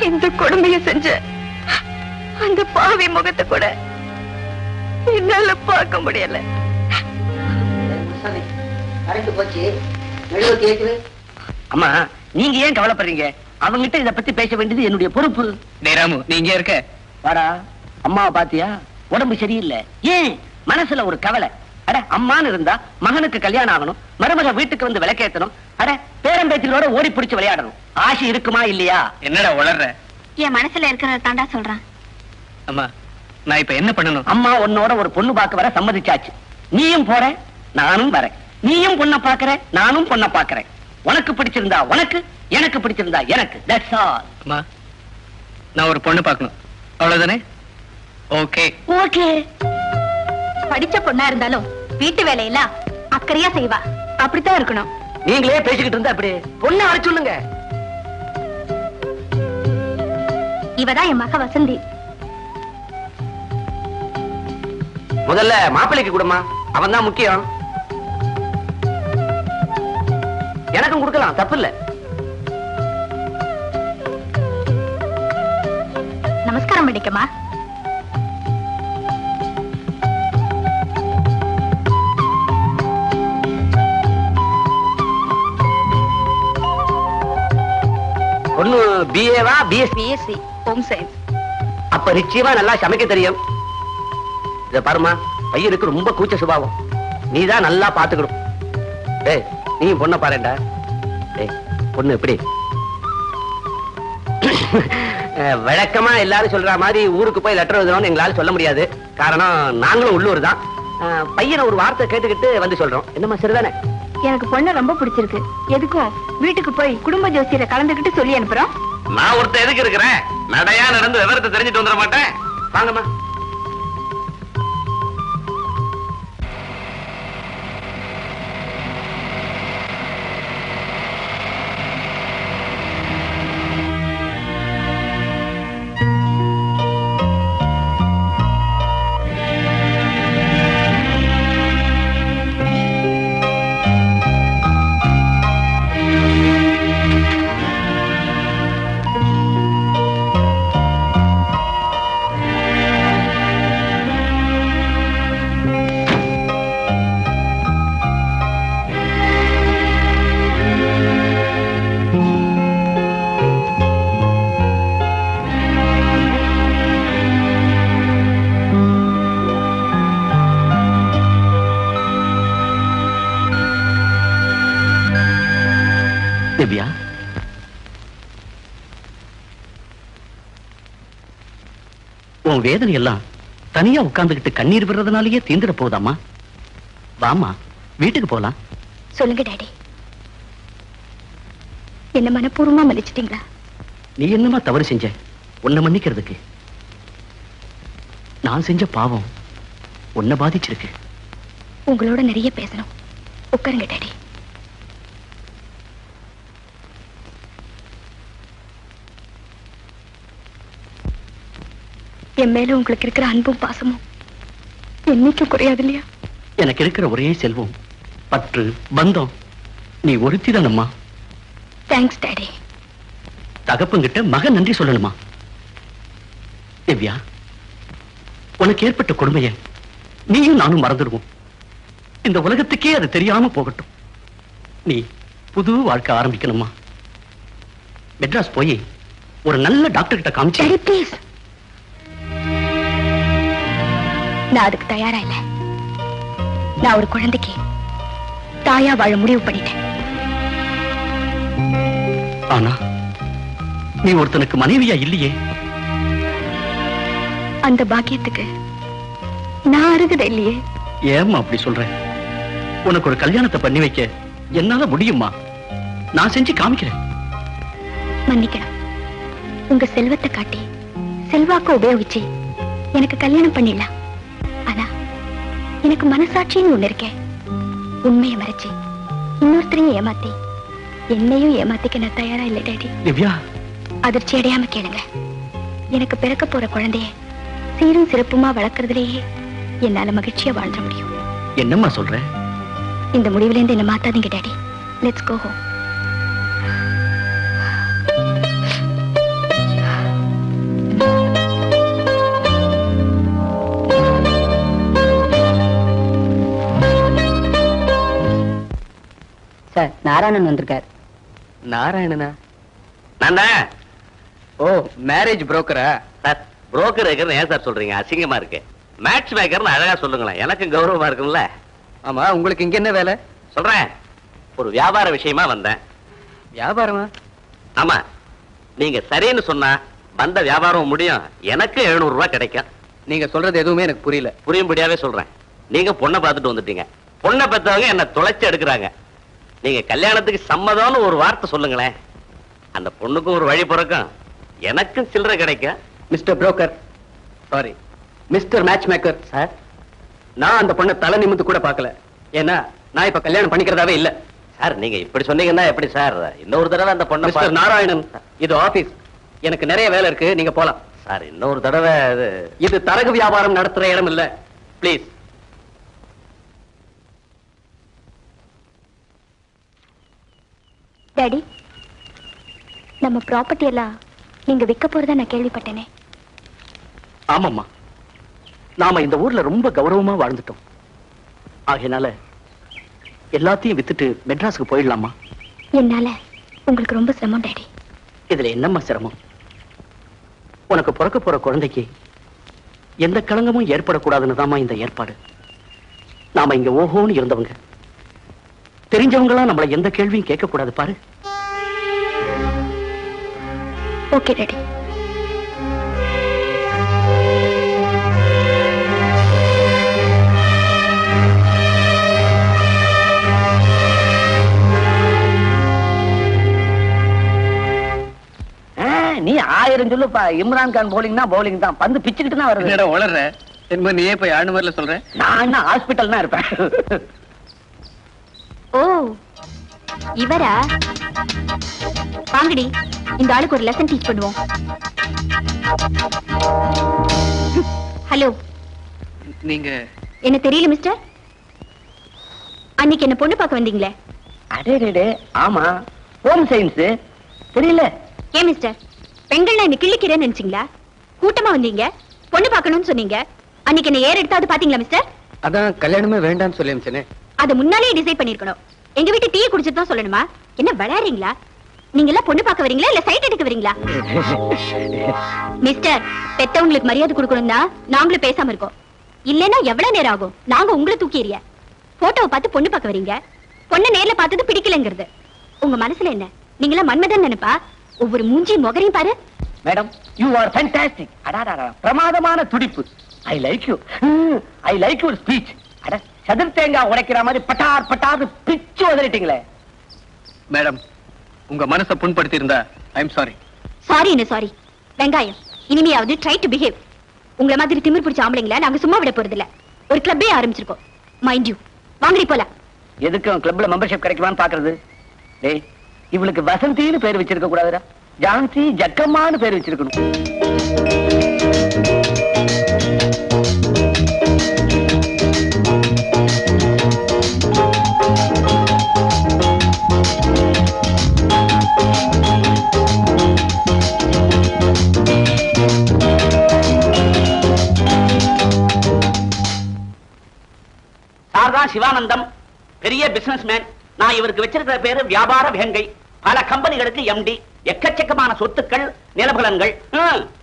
இந்த கொடுமையை செஞ்ச அந்த பாவி முகத்தை கூட என்னால பார்க்க முடியல. அம்மா, நீங்க ஏன் கவலைப்படுறீங்க? அவங்கிட்ட இத பத்தி பேச வேண்டியது என்னுடைய பொறுப்பு. ராமு, நீங்க இருக்க வாடா. அம்மாவை பாத்தியா? உடம்பு சரியில்லை. ஏன் மனசுல ஒரு கவலை. அட, அம்மான்னு இருந்தா மகனுக்கு கல்யாணம் ஆகணும், மருமக வீட்டுக்கு வந்து விளக்கேத்தணும், அட பேரம்பேத்திகளோட ஓடி பிடிச்சு விளையாடணும். ஆசை இருக்குமா இல்லையா? என்னடா உளர்ற? என் மனசுல இருக்கிறத தாண்டா சொல்றேன். அம்மா, நான் இப்ப என்ன பண்ணணும்? அம்மா உன்னோட ஒரு பொண்ணு பார்க்க வர சம்மதிச்சாச்சு. நீயும் போற, நானும் வரேன். நீயும் பொண்ண பாக்குற, நானும் பொண்ண பாக்குறேன். உனக்கு பிடிச்சிருந்தா உனக்கு, எனக்கு பிடிச்சிருந்தா எனக்கு. That's all. அம்மா, நான் ஒரு பொண்ணு பார்க்கணும், அவ்வளவுதானே? Okay okay. படிச்ச பொண்ணா இருந்தாலும் வீட்டு வேலையெல்லாம் அக்கறையா செய்வா. அப்படித்தான் இருக்கணும். நீங்களே பேசிக்கிட்டு இருந்தா அப்படி பொண்ணு அரை சொல்லுங்க. இவதான் என் மக வசந்தி. முதல்ல மாப்பிள்ளைக்கு கொடுமா, அவன் தான் முக்கியம். எனக்கும் கொடுக்கலாம், தப்பு இல்ல. நமஸ்காரம் பண்ணிக்கமா. பொண்ணு பிஏவா பிஎஸ்சி ஹோம் சயின்ஸ். அப்ப நிச்சயமா நல்லா சமைக்க தெரியும். இத பாருமா, பையனுக்கு ரொம்ப கூச்ச சுபாவம். நீதான் நல்லா பாத்துக்கணும். டேய், நீ பொண்ணை பாருடா. டேய், பொண்ணு எப்படி? வழக்கமா எல்லாரும் சொல்ற மாதிரி ஊருக்கு போய் லெட்டர் எழுதணும்னு எங்களால சொல்ல முடியாது. காரணம், நாங்களும் உள்ளூர் தான். பையனை ஒரு வார்த்தை கேட்டுக்கிட்டு வந்து சொல்றோம். என்னம்மா, சரிதானே? எனக்கு பொண்ணு ரொம்ப பிடிச்சிருக்கு. எதுக்கும் வீட்டுக்கு போய் குடும்ப ஜோசியரை கலந்துகிட்டு சொல்லி அனுப்புறோம். நான் ஒருத்தர் எதுக்கு இருக்கிறேன்? நடையா நடந்து விவரத்தை தெரிஞ்சுட்டு வந்துட மாட்டேன். வாங்கம்மா. திவ்யா, உன் வேதனை எல்லாம் தனியா உட்கார்ந்துகிட்டு கண்ணீர் விடுறதுனாலயே தீந்துட போதாமா? வாமா, வீட்டுக்கு போலாம். சொல்லுங்க டாடி, என்ன மனப்பூர்வமா மன்னிச்சிட்டீங்களா? நீ என்னமா தவறு செஞ்ச? உன்னை மன்னிக்கிறதுக்கு நான் செஞ்ச பாவம் உன்னை பாதிச்சிருக்கு. உங்களோட நிறைய பேசணும். உட்காருங்க டாடி. என் மேல உங்களுக்கு இருக்கிற அன்பும் பாசமும் என்னைக்கும் குறையாது இல்லையா? எனக்கு இருக்கிற ஒரே செல்வம் பற்று பந்தம் நீ ஒருத்திதானம்மா. Thanks daddy. தகப்பங்கிட்ட மகன் நன்றி சொல்லணுமா? திவ்யா, உனக்கு ஏற்பட்ட கொடுமையை நீயும் நானும் மறந்துடுவோம். இந்த உலகத்துக்கே அது தெரியாம போகட்டும். நீ புது வாழ்க்கை ஆரம்பிக்கணுமா? மெட்ராஸ் போய் ஒரு நல்ல டாக்டர் கிட்ட காமிச்சு. Daddy please. நான் அதுக்கு தயாரா இல்ல. நான் ஒரு குழந்தைக்கு தாயா வாழ முடிவு பண்ணிட்டேன். ஆனா நீ ஒருத்தனுக்கு மனைவியா இல்லையே. அந்த பாக்கியத்துக்கு நான் அருகதை இல்லையே. ஏம்மா அப்படி சொல்றேன்? உனக்கு ஒரு கல்யாணத்தை பண்ணி வைக்க என்னால முடியுமா? நான் செஞ்சு காமிக்கிறேன். மன்னிக்கணும். உங்க செல்வத்தை காட்டி செல்வாக்க உபயோகிச்சு எனக்கு கல்யாணம் பண்ணிடலாம். ஆனா எனக்கு மனசாட்சின்னு ஒண்ணு இருக்கேன். உண்மையை மறைச்சு இன்னொருத்தரையும் ஏமாத்தி என்னையும் ஏமாத்திக்க நான் தயாரா இல்லை டாடி. திவ்யா, அதிர்ச்சி அடையாம கேளுங்க. எனக்கு பிறக்க போற குழந்தைய சீரும் சிறப்புமா வளர்க்கறதுலேயே என்னால மகிழ்ச்சியா வாழ்ற முடியும். என்னம்மா சொல்ற? இந்த முடிவுல இருந்து என்ன மாத்தாதீங்க daddy. Let's go home. Narayanan வந்திருக்கார். நாராயணனா? நான் தான் ஓ, மேரேஜ் புரோக்கரா? சார். புரோக்கர் இருக்கிறது ஏன் சார் சொல்றீங்க? அசிங்கமா இருக்கு. மேட்ச் மேக்கர்னு அழகா சொல்லுங்களேன், எனக்கு கௌரவமா இருக்கும்ல. ஆமா, உங்களுக்கு இங்க என்ன வேலை? சொல்றேன், ஒரு வியாபார விஷயமா வந்தேன். வியாபாரமா? ஆமா, நீங்க சரின்னு சொன்னா வந்த வியாபாரம் முடியும், எனக்கு 700 ரூபாய் கிடைக்கும். நீங்க சொல்றது எதுவுமே எனக்கு புரியல. புரியும்படியாவே சொல்றேன். நீங்க பொண்ணை பார்த்துட்டு வந்துட்டீங்க, பொண்ணை பெற்றவங்க என்ன தொலைச்சு எடுக்கிறாங்க. நீங்க கல்யாணத்துக்கு சம்மதம்னு ஒரு வார்த்தை சொல்லுங்களேன், அந்த பொண்ணுக்கும் ஒரு வழி பிறக்கும், எனக்கும் சில்லறை கிடைக்கும். Mister broker, sorry, mister match maker sir, நான் அந்த பொண்ணை தலை நிமிந்து கூட பார்க்கல. ஏன்னா நான் இப்ப கல்யாணம் பண்ணிக்கிறதாவே இல்ல. சார், நீங்க இப்படி சொன்னீங்கன்னா எப்படி சார்? இன்னொரு தடவை அந்த பொண்ணை மிஸ்டர் நாராயணன், இது ஆபீஸ், எனக்கு நிறைய வேலை இருக்கு, நீங்க போலாம். சார், இன்னொரு தடவை இது தரகு வியாபாரம் நடத்துற இடம் இல்ல, ப்ளீஸ். டாடி, நம்ம ப்ராப்பர்ட்டி எல்லாம் நீங்க விற்க போறதா நான் கேள்விப்பட்டேனே. ஆமாம்மா, நாம இந்த ஊர்ல ரொம்ப கௌரவமா வாழ்ந்துட்டோம். ஆகையினால எல்லாத்தையும் வித்துட்டு மெட்ராஸுக்கு போயிடலாமா? என்னால உங்களுக்கு ரொம்ப சிரமம் டாடி. இதுல என்னம்மா சிரமம்? உனக்கு பிறக்க போற குழந்தைக்கு எந்த களங்கமும் ஏற்படக்கூடாதுன்னு தாம்மா இந்த ஏற்பாடு. நாம இங்க ஓஹோன்னு இருந்தவங்க, தெரிஞ்சவங்களா நம்மள எந்த கேள்வியும் கேட்க கூடாது பாரு. Okay daddy. நீ 1000 சொல்லுப்பா. இம்ரான் கான் போலிங்னா போலிங் தான், பந்து பிச்சுக்கிட்டு தான் வருது. என்னடா உளற? என்ன நீயே போய் ஆண்டு மாதிரில சொல்ற? நான் என்ன ஹாஸ்பிட்டல் தான் இருப்பேன். ஓ, இவரா? வாங்கடி, இந்த ஆளுக்கு ஒரு லெசன் டீச் பண்ணுவோம். ஹலோ, நீங்க என்ன தெரியல மிஸ்டர்? அன்னைக்கு என்ன பொண்ணு பார்க்க வந்தீங்களே? அடே, ஆமா, ஹோம் சயின்ஸ் தெரியல. ஏன் மிஸ்டர், பெண்கள் என்ன கிள்ளிக்கிறேன்னு நினைச்சீங்களா? கூட்டமா வந்தீங்க, பொண்ணு பார்க்கணும்னு சொன்னீங்க. அன்னைக்கு என்ன ஏர் எடுத்தாவது பாத்தீங்களா மிஸ்டர்? அதான் கல்யாணமே வேண்டாம்னு சொல்லி அனுப்பிச்சேனே. அதை முன்னாலே டிசைட் பண்ணிருக்கணும். எங்க வீட்டு டீ குடிச்சிட்டு தான் சொல்லணுமா? என்ன விளையாடுறீங்களா? நீங்க எல்லாம் பொண்ணு பார்க்க வரீங்களா இல்ல சைட் எடுக்க வரீங்களா? மிஸ்டர், பெத்தவங்களுக்கு மரியாதை கொடுக்கணும் தான் நாங்களும் பேசாம இருக்கோம். இல்லன்னா எவ்வளவு நேரம் ஆகும்? நாங்க உங்களை தூக்கி எறிய. போட்டோவை பார்த்து பொண்ணு பார்க்க வரீங்க, பொண்ணு நேர்ல பார்த்தது பிடிக்கலங்கிறது. உங்க மனசுல என்ன? நீங்க எல்லாம் மன்மதன் நினைப்பா? ஒவ்வொரு மூஞ்சி முகரையும் பாரு. Madam, you are fantastic. அடாடா, பிரமாதமான துடிப்பு. ஐ like you. I like your speech. அட, சதுர் தேங்காய் உடைக்கிற மாதிரி பட்டார் பட்டார் பிச்சு உதறிட்டீங்களே. மேடம், உங்க மனசை புண்படுத்தி இருந்தா ஐ எம் சாரி. சாரி என்ன சாரி? வெங்காயம், இனிமையாவது ட்ரை டு பிஹேவ். உங்களை மாதிரி திமிர் பிடிச்ச ஆம்பளைங்கள நாங்க சும்மா விட போறது இல்ல. ஒரு கிளப்பே ஆரம்பிச்சிருக்கோம். Mind you. வாங்கடி போலாம். எதுக்கு கிளப்ல மெம்பர்ஷிப் கிடைக்குமான்னு பாக்குறது? டேய், இவளுக்கு வசந்தின்னு பேர் வச்சிருக்க கூடாதுடா, ஜான்சி ஜக்கம்மான்னு பேர் வச்சிருக்கணும். சார்தான் சிவானந்தம், பெரிய பிசினஸ் மேன். நான் இவருக்கு வச்சிருக்கிற பேரு வியாபார வேங்கை. பல கம்பெனிகளுக்கு எம்டி, எக்கச்சக்கமான சொத்துக்கள், நிலபலன்கள்.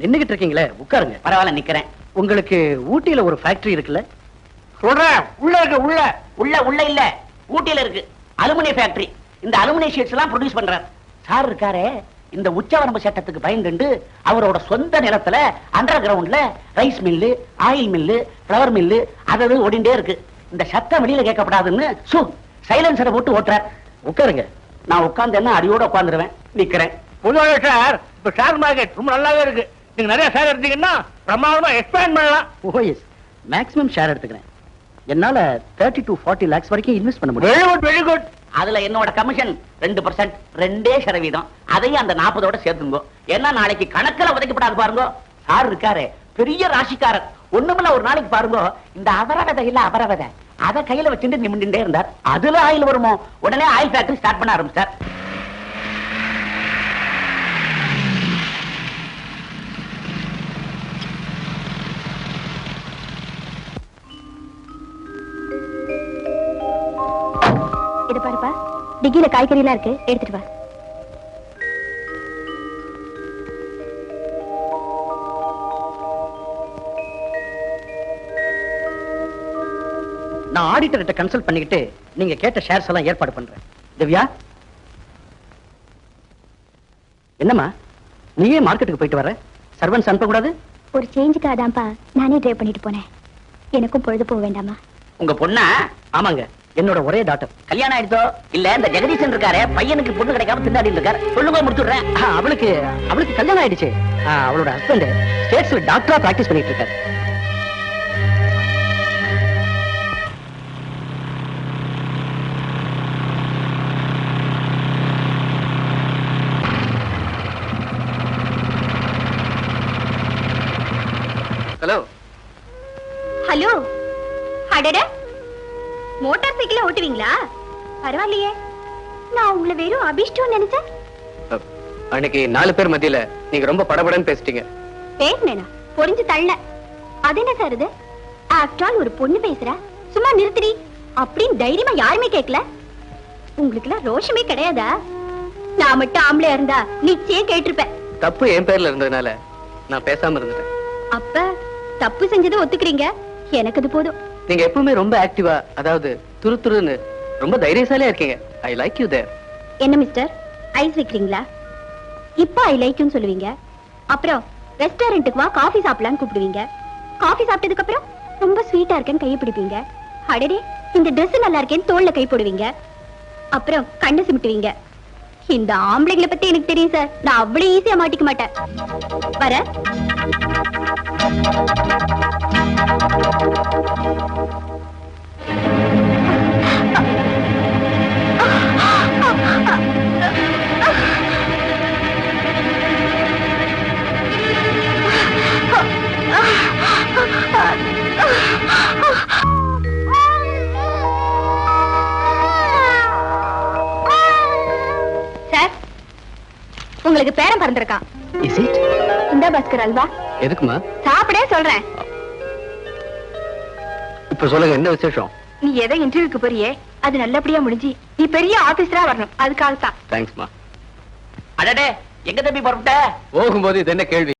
நின்னுகிட்டு இருக்கீங்களே, உட்காருங்க. பரவாயில்ல, நிக்கிறேன். உங்களுக்கு ஊட்டியில ஒரு ஃபேக்டரி இருக்குல்ல? சொல்றேன், உள்ள இருக்கு. உள்ள இல்ல, ஊட்டியில இருக்கு அலுமினிய ஃபேக்டரி. இந்த அலுமினிய ஷீட்ஸ் எல்லாம் ப்ரொடியூஸ் பண்றார். சார் இருக்காரே, இந்த உச்சவரம்பு சட்டத்துக்கு பயந்துண்டு அவரோட சொந்த நிலத்துல அண்டர் கிரவுண்ட்ல rice mill, oil mill, flower mill அது ஓடிண்டே இருக்கு. இந்த சத்தம் வெளியில கேட்கப்படாதுன்னு சைலன்சரை போட்டு ஓட்டுறார். உட்காருங்க. நான் உட்கார்ந்தேன்னா அடியோட உட்கார்ந்துருவேன். நிக்கிறேன். பொதுவாக சார், இப்ப ஷேர் மார்க்கெட் ரொம்ப நல்லாவே இருக்கு. நீங்க நிறைய ஷேர் எடுத்தீங்கன்னா பிரமாதமா எக்ஸ்பேண்ட் பண்ணலாம். ஓ எஸ், மேக்ஸிமம் ஷேர் எடுத்துக்கிறேன். என்னால 30 to 40 lakhs வரைக்கும் இன்வெஸ்ட் பண்ண முடியும். Very good, very good. அதுல என்னோட கமிஷன் 2%, 2%. அதையும் அந்த 40ஓட சேர்த்துங்க. ஏன்னா நாளைக்கு கணக்கில் உதைக்கப்படாது பாருங்க. சார் இருக்காரு, பெரிய ராசிக்காரர். ஒண்ணுமில்ல, ஒரு நாளைக்கு பாருங்க, இந்த அவரவதை இல்ல அபரவதை அத கையில வச்சுட்டு நிமிண்டே இருந்தார். அதுல ஆயில் வருமோ, உடனே ஆயில் ஃபேக்டரி ஸ்டார்ட் பண்ண ஆரம்பிச்சார். இது பாருப்பா, டிகிரி ஸ்விக்கில காய்கறி எல்லாம் இருக்கு, எடுத்துட்டு வா. நான் ஆடிட்டர்கிட்ட கன்சல்ட் பண்ணிக்கிட்டு நீங்க கேட்ட ஷேர்ஸ் எல்லாம் ஏற்பாடு பண்றேன். திவ்யா, என்னம்மா நீயே மார்க்கெட்டுக்கு போயிட்டு வர? சர்வன்ஸ் அனுப்பக்கூடாது? ஒரு சேஞ்சுக்காக தான்ப்பா நானே டிரைவ் பண்ணிட்டு போனேன். எனக்கும் பொழுது போக வேண்டாமா? உங்க பொண்ணா? ஆமாங்க, என்னோட ஒரே டாக்டர். கல்யாணம் ஆயிடுதோ இல்ல இந்த ஜெகதீசன் இருக்காரு, பையனுக்கு பொண்ணு கிடைக்காம திண்டாடிட்டு இருக்காரு, சொல்லுங்க முடிச்சுடுறேன். அவளுக்கு கல்யாணம் ஆயிடுச்சு. அவளோட ஹஸ்பண்ட் ஸ்டேட்ஸ்ல டாக்டரா பிராக்டிஸ் பண்ணிட்டு இருக்காரு. Hello hello. அடட, மோட்டார் சைக்கிள ஓட்டுவீங்களா? பரவாயில்லையே, நான் உங்களை வெறும் அபிஷ்டம் நினைச்சேன். அன்னைக்கு 4 பேர் மத்தியில நீங்க ரொம்ப படபடன்னு பேசிட்டீங்க. பேசினேனா? பொறிஞ்சு தள்ள. அது என்ன சார் இது? ஆஃப்டர் ஆல் ஒரு பொண்ணு பேசுறா, சும்மா நிறுத்திடி அப்படின்னு தைரியமா யாருமே கேட்கல. உங்களுக்குலாம் ரோஷமே கிடையாதா? நான் மட்டும் ஆம்பளையா இருந்தா நிச்சயம் கேட்டிருப்பேன். தப்பு என் பேர்ல இருந்ததுனால நான் பேசாம இருந்துட்டேன். அப்ப தப்பு செஞ்சதை ஒத்துக்கிறீங்க, எனக்கு அது போதும். நீங்க எப்பவுமே ரொம்ப ஆக்டிவா, அதாவது துருதுருன்னு ரொம்ப தைரியசாலியா இருக்கீங்க. I like you there. என்ன மிஸ்டர், ஐஸ் வைக்கிறீங்களா? இப்ப ஐ லைக்னு சொல்லுவீங்க, அப்புறம் ரெஸ்டாரண்ட்டுக்கு வா காஃபி சாப்பிடலாம்னு கூப்பிடுவீங்க. காஃபி சாப்பிட்டதுக்கு அப்புறம் ரொம்ப ஸ்வீட்டா இருக்கேன்னு கையை பிடிப்பீங்க. அடடே இந்த Dress நல்லா இருக்கேன்னு தோல்ல கை போடுவீங்க. அப்புறம் கண்ணை சிமிட்டுவீங்க. இந்த ஆம்பளைங்களை பத்தி எனக்கு தெரியும் சார், நான் அவ்வளவு ஈஸியா மாட்டிக்க மாட்டேன். வர சார், உங்களுக்கு பேரன் பிறந்திருக்கான். Is it? இந்த பாஸ்கர் அல்வா எதுக்குமா? சாப்பிடே சொல்றேன். இப்ப சொல்லுங்க, என்ன விசேஷம்? நீ எதை இன்டர்வியூக்கு போறியே அது நல்லபடியா முடிஞ்சு நீ பெரிய ஆபீசரா வரணும், அதுக்காகத்தான். தேங்க்ஸ்மா. அடடே எங்க தம்பி புறப்பட்ட? போகும்போது இது என்ன கேள்வி?